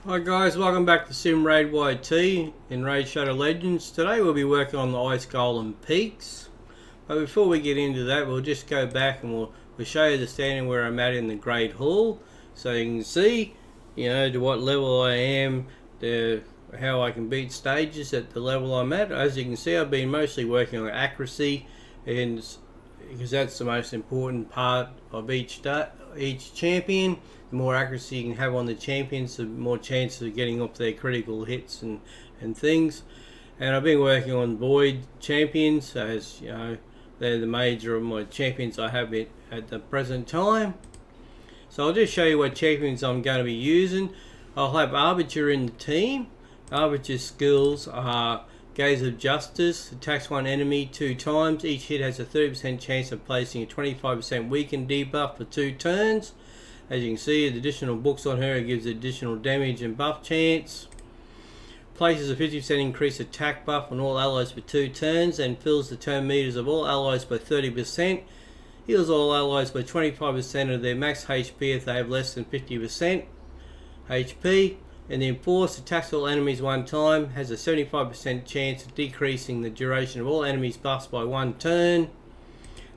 Hi guys, welcome back to Sim Raid YT in Raid Shadow Legends. Today we'll be working on the Ice Golem Peaks. But before we get into that, we'll just go back and we'll show you the standing where I'm at in the Great Hall. So you can see, to what level I am, how I can beat stages at the level I'm at. As you can see, I've been mostly working on accuracy, and because that's the most important part of each champion. The more accuracy you can have on the champions, the more chance of getting up their critical hits and things. And I've been working on void champions, as you know, they're the major of my champions I have at the present time. So I'll just show you what champions I'm going to be using. I'll have Arbiter in the team. Arbiter's skills are Gaze of Justice, attacks one enemy 2 times. Each hit has a 30% chance of placing a 25% weaken debuff for 2 turns. As you can see, the additional books on her, it gives additional damage and buff chance. Places a 50% increased attack buff on all allies for 2 turns and fills the turn meters of all allies by 30%. Heals all allies by 25% of their max HP if they have less than 50% HP. And the Enforce attacks all enemies 1 time, has a 75% chance of decreasing the duration of all enemies' buffs by 1 turn.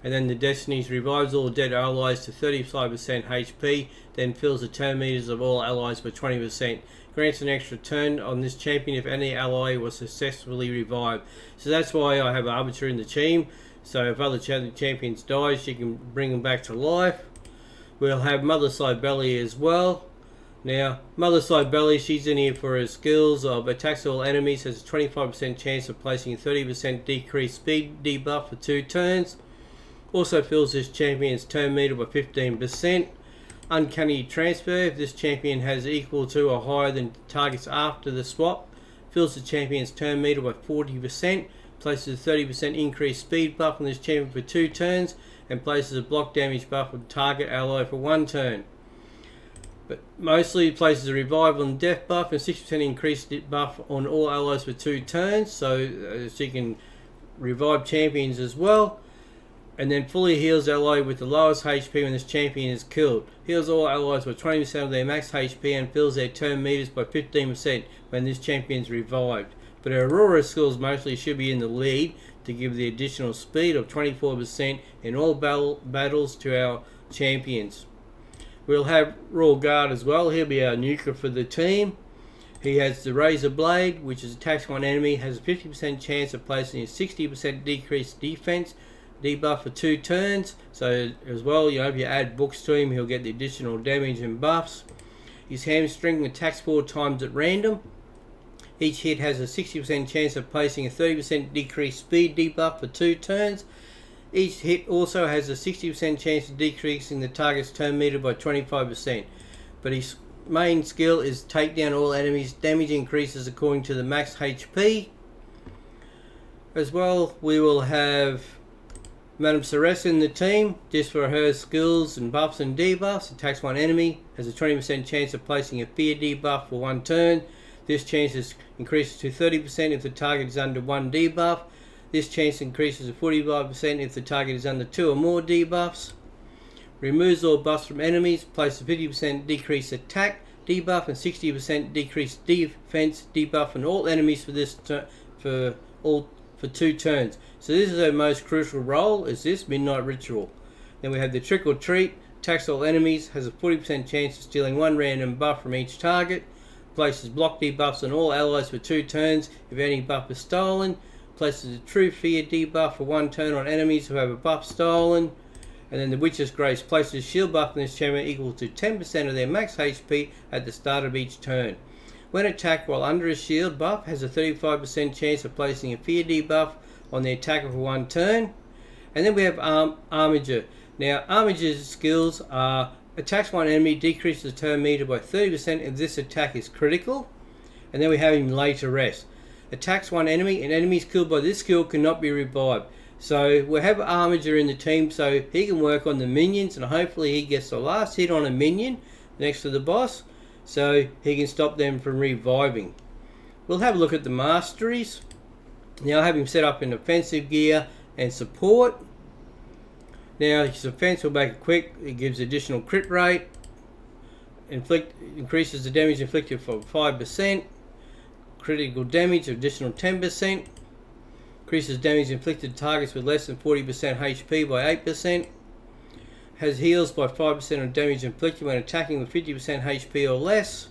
And then the Destinies revives all dead allies to 35% HP, then fills the turn meters of all allies by 20%. Grants an extra turn on this champion if any ally was successfully revived. So that's why I have Arbiter in the team. So if other champions die, she can bring them back to life. We'll have Mother Cybele as well. Now, Mother Cybele, she's in here for her skills of attacks all enemies, has a 25% chance of placing a 30% decreased speed debuff for 2 turns. Also fills this champion's turn meter by 15%. Uncanny Transfer, if this champion has equal to or higher than targets after the swap, fills the champion's turn meter by 40%, places a 30% increased speed buff on this champion for 2 turns, and places a block damage buff on target ally for 1 turn. But mostly places a revival and death buff and 60% increased buff on all allies for 2 turns, so she can revive champions as well. And then fully heals ally with the lowest HP when this champion is killed. Heals all allies by 20% of their max HP and fills their turn meters by 15% when this champion is revived. But her Aurora skills mostly should be in the lead to give the additional speed of 24% in all battles to our champions. We'll have Royal Guard as well. He'll be our nuker for the team. He has the Razor Blade, which is attacks one enemy, has a 50% chance of placing a 60% decreased defense debuff for 2 turns. So as well, if you add books to him, he'll get the additional damage and buffs. His Hamstring attacks 4 times at random. Each hit has a 60% chance of placing a 30% decreased speed debuff for 2 turns. Each hit also has a 60% chance of decreasing the target's turn meter by 25%. But his main skill is take down all enemies. Damage increases according to the max HP. As well, we will have Madame Ceres in the team, just for her skills and buffs and debuffs. Attacks one enemy, has a 20% chance of placing a fear debuff for 1 turn. This chance increases to 30% if the target is under 1 debuff. This chance increases to 45% if the target is under 2 or more debuffs. Removes all buffs from enemies, places a 50% decreased attack debuff and 60% decreased defense debuff on all enemies for 2 turns. So this is our most crucial role, is this Midnight Ritual. Then we have the Trick or Treat, attacks all enemies, has a 40% chance of stealing 1 random buff from each target, places block debuffs on all allies for 2 turns if any buff is stolen, places a True Fear debuff for 1 turn on enemies who have a buff stolen, and then the Witch's Grace places a shield buff on this champion equal to 10% of their max HP at the start of each turn. When attacked while under a shield buff, has a 35% chance of placing a fear debuff on the attacker for 1 turn. And then we have Armiger. Now, Armiger's skills are attacks one enemy, decreases the turn meter by 30% if this attack is critical. And then we have him Lay to Rest. Attacks one enemy, and enemies killed by this skill cannot be revived. So we'll have Armiger in the team so he can work on the minions, and hopefully he gets the last hit on a minion next to the boss, so he can stop them from reviving. We'll have a look at the masteries. Now I have him set up in offensive gear and support. Now his offense will make it quick, it gives additional crit rate, increases the damage inflicted for 5%. Critical damage additional 10%. Increases damage inflicted to targets with less than 40% HP by 8%. Has heals by 5% on damage inflicted when attacking with 50% HP or less.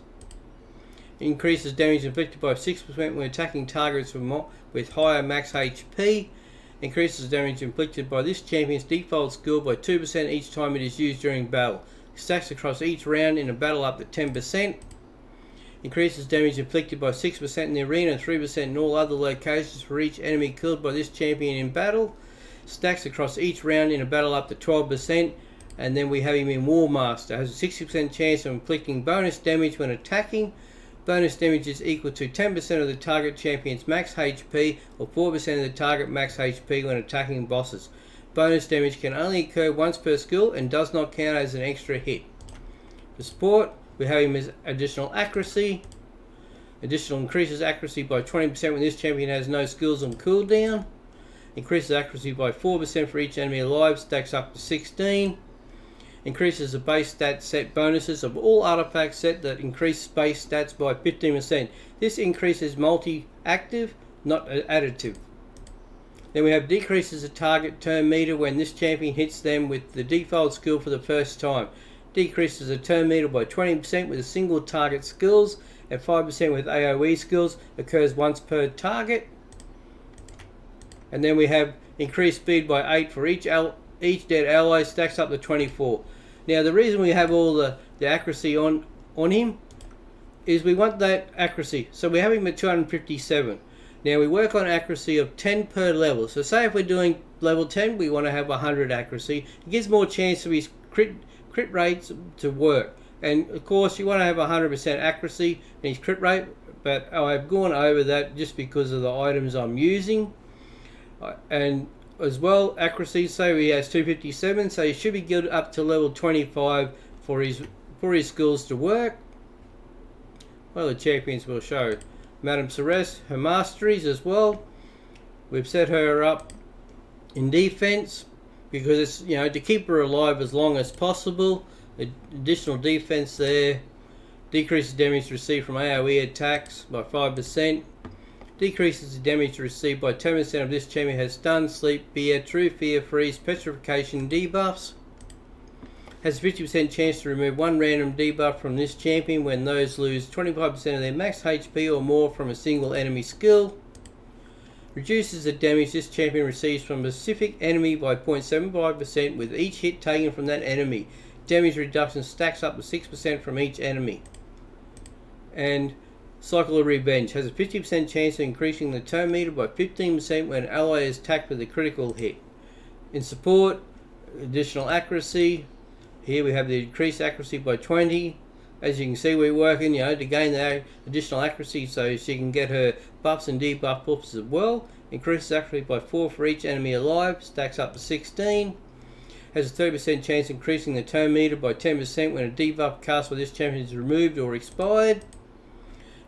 Increases damage inflicted by 6% when attacking targets with higher max HP. Increases damage inflicted by this champion's default skill by 2% each time it is used during battle. Stacks across each round in a battle up to 10%. Increases damage inflicted by 6% in the arena and 3% in all other locations for each enemy killed by this champion in battle. Stacks across each round in a battle up to 12%. And then we have him in War Master. Has a 60% chance of inflicting bonus damage when attacking. Bonus damage is equal to 10% of the target champion's max HP or 4% of the target max HP when attacking bosses. Bonus damage can only occur once per skill and does not count as an extra hit. For support, we have him as additional accuracy. Additional increases accuracy by 20% when this champion has no skills on cooldown. Increases accuracy by 4% for each enemy alive, stacks up to 16. Increases the base stat set bonuses of all artifacts set that increase base stats by 15%. This increase is multi-active, not additive. Then we have decreases the target turn meter when this champion hits them with the default skill for the first time. Decreases the turn meter by 20% with a single target skills and 5% with AoE skills. Occurs once per target. And then we have increased speed by 8 for each dead ally, stacks up to 24. Now the reason we have all the accuracy on him is we want that accuracy. So we have him at 257. Now we work on accuracy of 10 per level. So say if we're doing level 10, we want to have 100 accuracy. It gives more chance of his crit rates to work. And of course you want to have 100% accuracy in his crit rate, but I've gone over that just because of the items I'm using. And as well, accuracy, so he has 257, so he should be good up to level 25 for his skills to work. Well, the champions will show. Madame Ceres, her masteries as well. We've set her up in defense because it's, you know, to keep her alive as long as possible. Additional defense there. Decreases damage received from AoE attacks by 5%. Decreases the damage received by 10% of this champion has stun, sleep, fear, true fear, freeze, petrification, debuffs. Has a 50% chance to remove one random debuff from this champion when those lose 25% of their max HP or more from a single enemy skill. Reduces the damage this champion receives from a specific enemy by 0.75% with each hit taken from that enemy. Damage reduction stacks up to 6% from each enemy. And Cycle of Revenge has a 50% chance of increasing the turn meter by 15% when an ally is attacked with a critical hit. In support, additional accuracy. Here we have the increased accuracy by 20. As you can see, we're working, you know, to gain that additional accuracy so she can get her buffs and debuff buffs as well. Increases accuracy by 4 for each enemy alive, stacks up to 16. Has a 30% chance of increasing the turn meter by 10% when a debuff cast by this champion is removed or expired.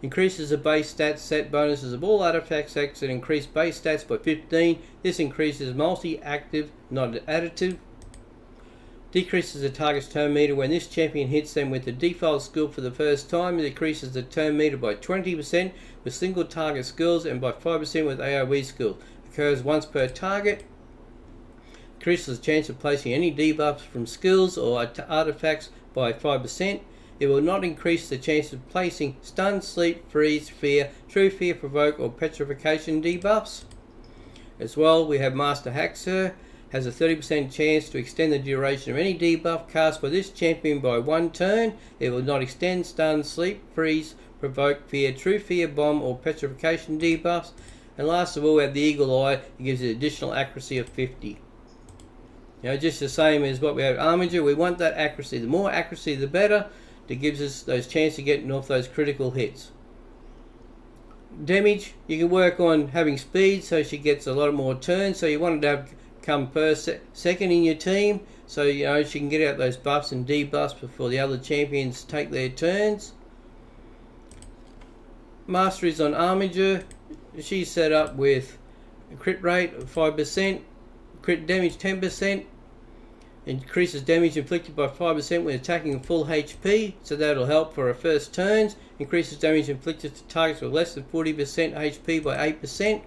Increases the base stats set bonuses of all artifact sets that increase base stats by 15. This increases multi-active, not additive. Decreases the target's turn meter when this champion hits them with the default skill for the first time. It decreases the turn meter by 20% with single target skills and by 5% with AoE skills. Occurs once per target. Increases the chance of placing any debuffs from skills or artifacts by 5%. It will not increase the chance of placing stun, sleep, freeze, fear, true fear, provoke or petrification debuffs. As well, we have Master Haxer. Has a 30% chance to extend the duration of any debuff cast by this champion by 1 turn. It will not extend stun, sleep, freeze, provoke, fear, true fear, bomb or petrification debuffs. And last of all, we have the Eagle Eye. It gives it additional accuracy of 50. You know, just the same as what we have Armiger. We want that accuracy. The more accuracy, the better. That gives us those chances of getting off those critical hits. Damage, you can work on having speed so she gets a lot more turns. So you want to have come first, second in your team, so you know she can get out those buffs and debuffs before the other champions take their turns. Masteries on Armiger, she's set up with a crit rate of 5%, crit damage 10%, Increases damage inflicted by 5% when attacking full HP, so that'll help for our first turns. Increases damage inflicted to targets with less than 40% HP by 8%.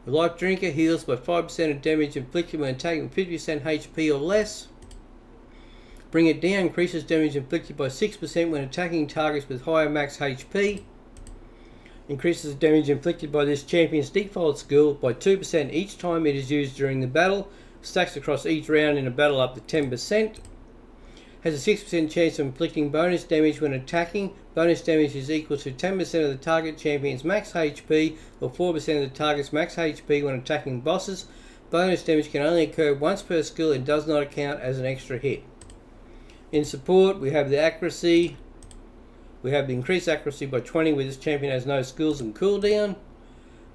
The Life Drinker heals by 5% of damage inflicted when attacking 50% HP or less. Bring It Down increases damage inflicted by 6% when attacking targets with higher max HP. Increases damage inflicted by this champion's default skill by 2% each time it is used during the battle. Stacks across each round in a battle up to 10%. Has a 6% chance of inflicting bonus damage when attacking. Bonus damage is equal to 10% of the target champion's max HP or 4% of the target's max HP when attacking bosses. Bonus damage can only occur once per skill and does not count as an extra hit. In support, we have the accuracy. We have the increased accuracy by 20 where this champion has no skills and cooldown.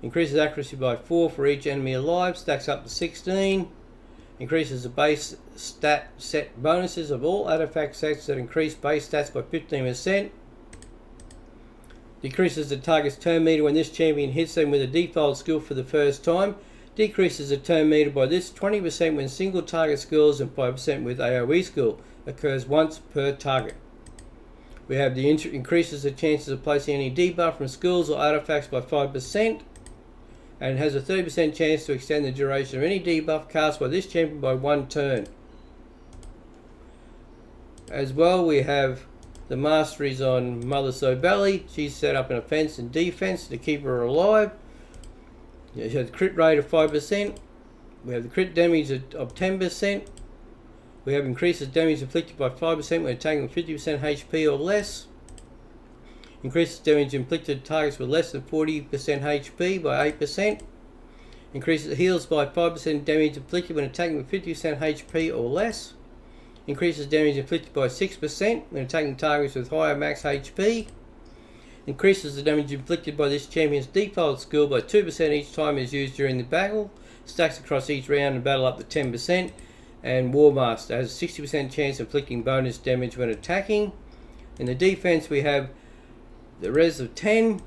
Increases accuracy by 4 for each enemy alive. Stacks up to 16. Increases the base stat set bonuses of all artifact sets that increase base stats by 15%. Decreases the target's turn meter when this champion hits them with a default skill for the first time. Decreases the turn meter by this 20% when single target skills and 5% with AoE skill. Occurs once per target. We have the increases the chances of placing any debuff from skills or artifacts by 5%. And it has a 30% chance to extend the duration of any debuff cast by this champion by 1 turn. As well, we have the masteries on Mother Sobelli. She's set up an offense and defense to keep her alive. She has a crit rate of 5%. We have the crit damage of 10%. We have increases damage inflicted by 5% when attacking 50% HP or less. Increases damage inflicted to targets with less than 40% HP by 8%. Increases heals by 5% damage inflicted when attacking with 50% HP or less. Increases damage inflicted by 6% when attacking targets with higher max HP. Increases the damage inflicted by this champion's default skill by 2% each time it is used during the battle. Stacks across each round and battle up to 10%. And War Master has a 60% chance of inflicting bonus damage when attacking. In the defense, we have the res of 10.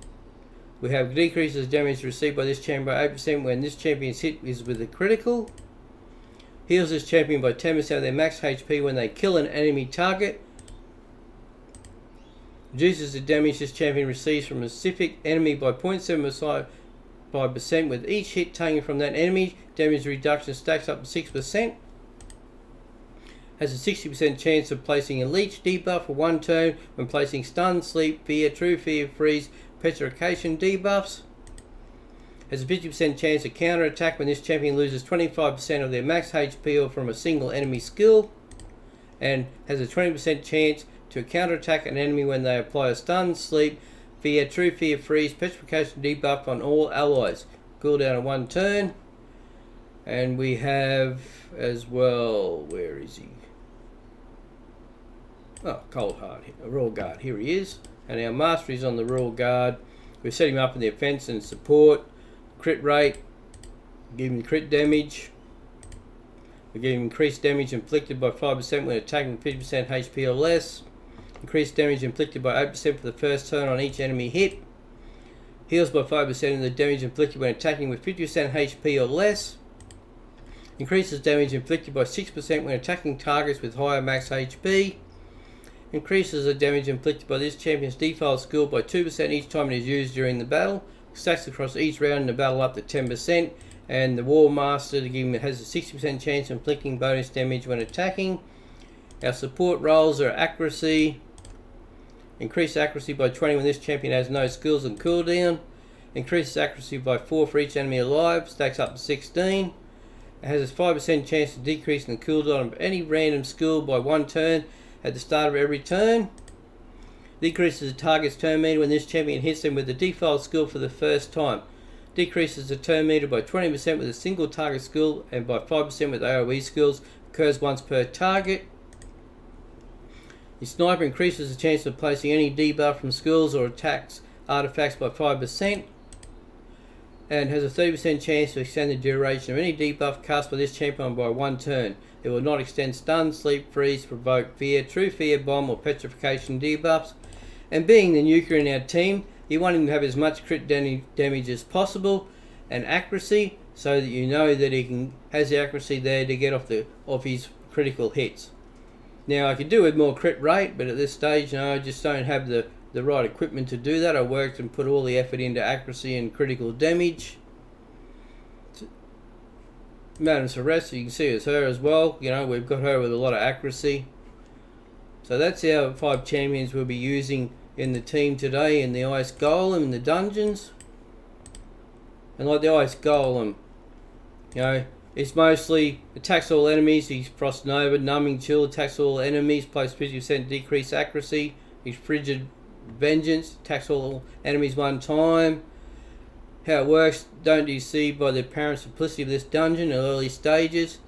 We have decreases damage received by this champion by 8% when this champion's hit is with a critical. Heals this champion by 10% of their max HP when they kill an enemy target. Reduces the damage this champion receives from a specific enemy by 0.75% with each hit taken from that enemy. Damage reduction stacks up to 6%. Has a 60% chance of placing a leech debuff for 1 turn when placing stun, sleep, fear, true fear, freeze, petrification debuffs. Has a 50% chance of counter attack when this champion loses 25% of their max HP or from a single enemy skill. And has a 20% chance to counter attack an enemy when they apply a stun, sleep, fear, true fear, freeze, petrification debuff on all allies. Cooldown of 1 turn. And we have as well, where is he? Oh, Cold Heart, Royal Guard, here he is. And our mastery is on the Royal Guard. We've set him up in the offense and support. Crit rate, give him crit damage. We give him increased damage inflicted by 5% when attacking 50% HP or less. Increased damage inflicted by 8% for the first turn on each enemy hit. Heals by 5% of the damage inflicted when attacking with 50% HP or less. Increases damage inflicted by 6% when attacking targets with higher max HP. Increases the damage inflicted by this champion's default skill by 2% each time it is used during the battle. Stacks across each round in the battle up to 10%. And the War Master has a 60% chance of inflicting bonus damage when attacking. Our support roles are accuracy. Increased accuracy by 20 when this champion has no skills and cooldown. Increases accuracy by 4 for each enemy alive. Stacks up to 16. It has a 5% chance of decreasing the cooldown of any random skill by 1 turn at the start of every turn. Decreases the target's turn meter when this champion hits them with the default skill for the first time. Decreases the turn meter by 20% with a single target skill and by 5% with AoE skills. Occurs once per target. The sniper increases the chance of placing any debuff from skills or attacks artifacts by 5%. And has a 30% chance to extend the duration of any debuff cast by this champion by 1 turn. It will not extend stun, sleep, freeze, provoke, fear, true fear, bomb or petrification debuffs. And being the nuker in our team, you want him to have as much crit damage as possible and accuracy, so that you know that he has the accuracy there to get off his critical hits. Now I could do with more crit rate, but at this stage, I just don't have the right equipment to do that. I worked and put all the effort into accuracy and critical damage. Madame Celeste, you can see it's her as well. We've got her with a lot of accuracy. So that's our 5 champions we'll be using in the team today in the Ice Golem in the dungeons. And like the Ice Golem, it's mostly attacks all enemies. He's Frost Nova, Numbing Chill, attacks all enemies, plus 50% decreased accuracy. He's Frigid Vengeance, attacks all enemies one time. How it works, don't you see by the apparent simplicity of this dungeon in early stages.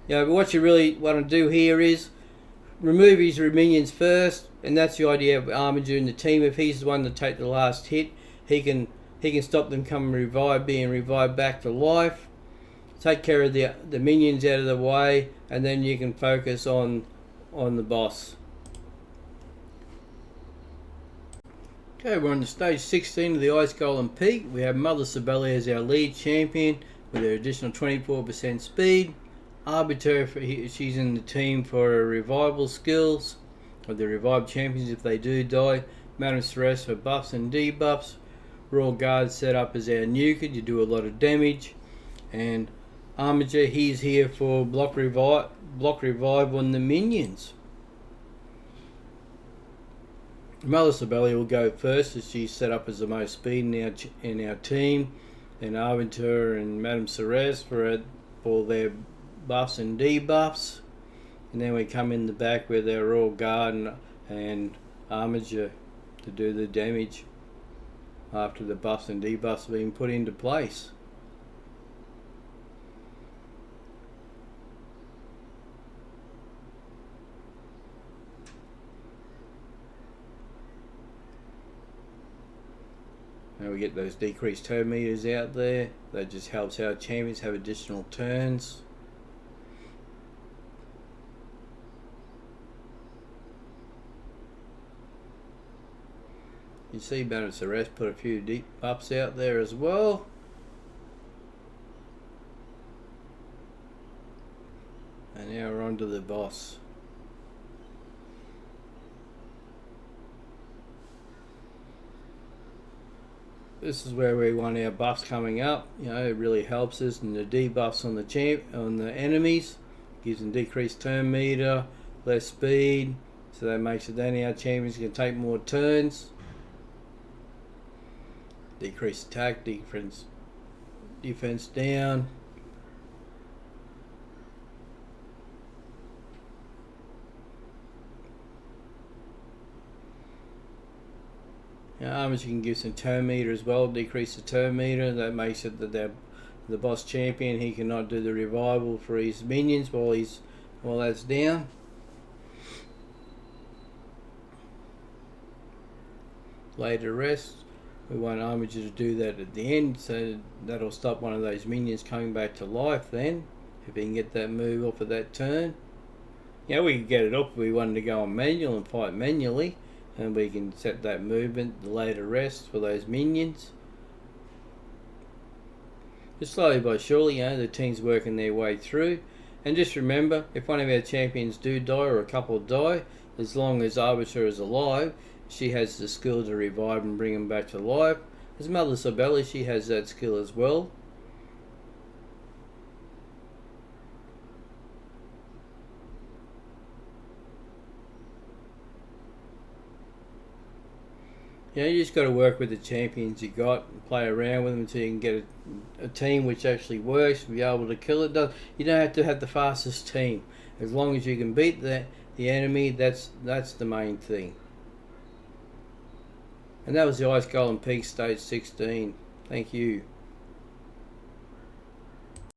But what you really want to do here is remove his minions first, and that's the idea of Armiger in the team. If he's the one to take the last hit, he can stop them being revived back to life. Take care of the minions out of the way, and then you can focus on the boss. Okay, we're on the stage 16 of the Ice Golem Peak. We have Mother Sibeli as our lead champion with her additional 24% speed. Arbiter, she's in the team for her revival skills, or the revived champions if they do die. Madame Celeste for buffs and debuffs. Royal Guard set up as our nuker, you do a lot of damage. And Armiger, he's here for block revive on the minions. Mother Sibeli will go first as she's set up as the most speed in our team. Then Arbiter and Madame Celeste for their buffs and debuffs. And then we come in the back with our Royal Guard and Armiger to do the damage after the buffs and debuffs have been put into place. Now we get those decreased turn meters out there. That just helps our champions have additional turns. You see Madame Celeste put a few deep ups out there as well. And now we're on to the boss. This is where we want our buffs coming up. It really helps us, and the debuffs on the enemies gives them decreased turn meter, less speed, so that makes it then our champions can take more turns. Decreased attack, defense down. Armiger can give some turn meter as well, decrease the turn meter. That makes it that the boss champion, he cannot do the revival for his minions while that's down. Later rest. We want Armiger to do that at the end, so that'll stop one of those minions coming back to life then, if he can get that move off of that turn. We can get it up if we wanted to go on manual and fight manually, and we can set that movement, the later rest for those minions. Just slowly but surely, the team's working their way through. And just remember, if one of our champions do die or a couple die, as long as Arbiter is alive, she has the skill to revive and bring them back to life. As Mother Sibeli, she has that skill as well. You just got to work with the champions you got and play around with them until you can get a team which actually works, be able to kill it. You don't have to have the fastest team. As long as you can beat the enemy, that's the main thing. And that was the Ice Golem Peak Stage 16. Thank you.